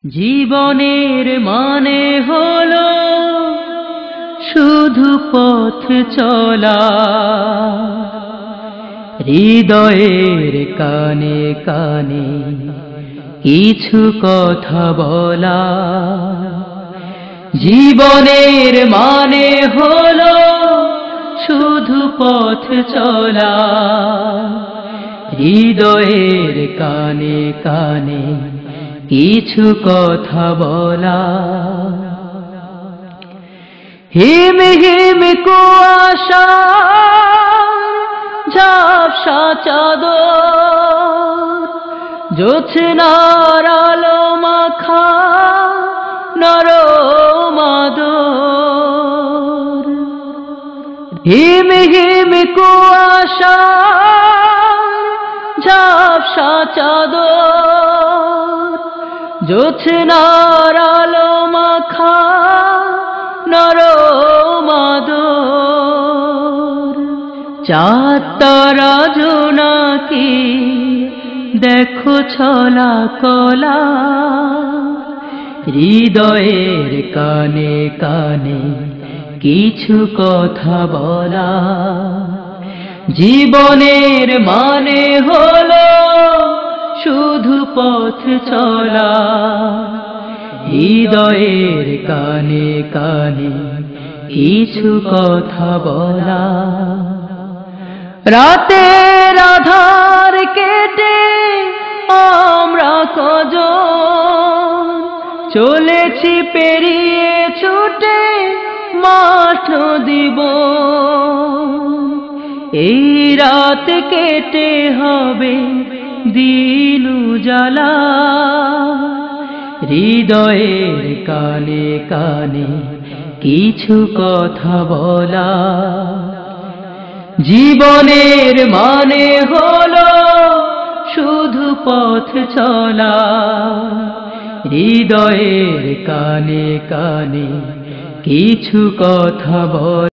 জীবনের মানে হলো শুধু পথ চলা, হৃদয়ের কানে কানে কিছু কথা বলা। জীবনের মানে হলো শুধু পথ চলা, হৃদয়ের কানে কানে কিছু কথা বলা। হিম হিম কুয়াশা ঝাপসা চাদর, জোছনার আলো মাখা নরম আদর। হিম হিম কুয়াশা ঝাপসা চাদর, জোছনার আলো মাখা নরম আদর। চাঁদ তারা জোনাকি দেখো ছলা কলা, হৃদয়ের কানে কানে কিছু কথা বলা। জীবনের মানে হলো শুধু পথ চলা, হৃদয়ের কানে কানে কিছু কথা বলা। রাতের আধার কেটে আমরা কজন চলেছি পেরিয়ে ছুটে মাঠ নদীব। এই রাত কেটে হবে দিন উজালা, হৃদয়ের কানে কানে কিছু কথা বলা। জীবনের মানে হলো শুধু পথ চলা, হৃদয়ের কানে কানে কিছু কথা বলা।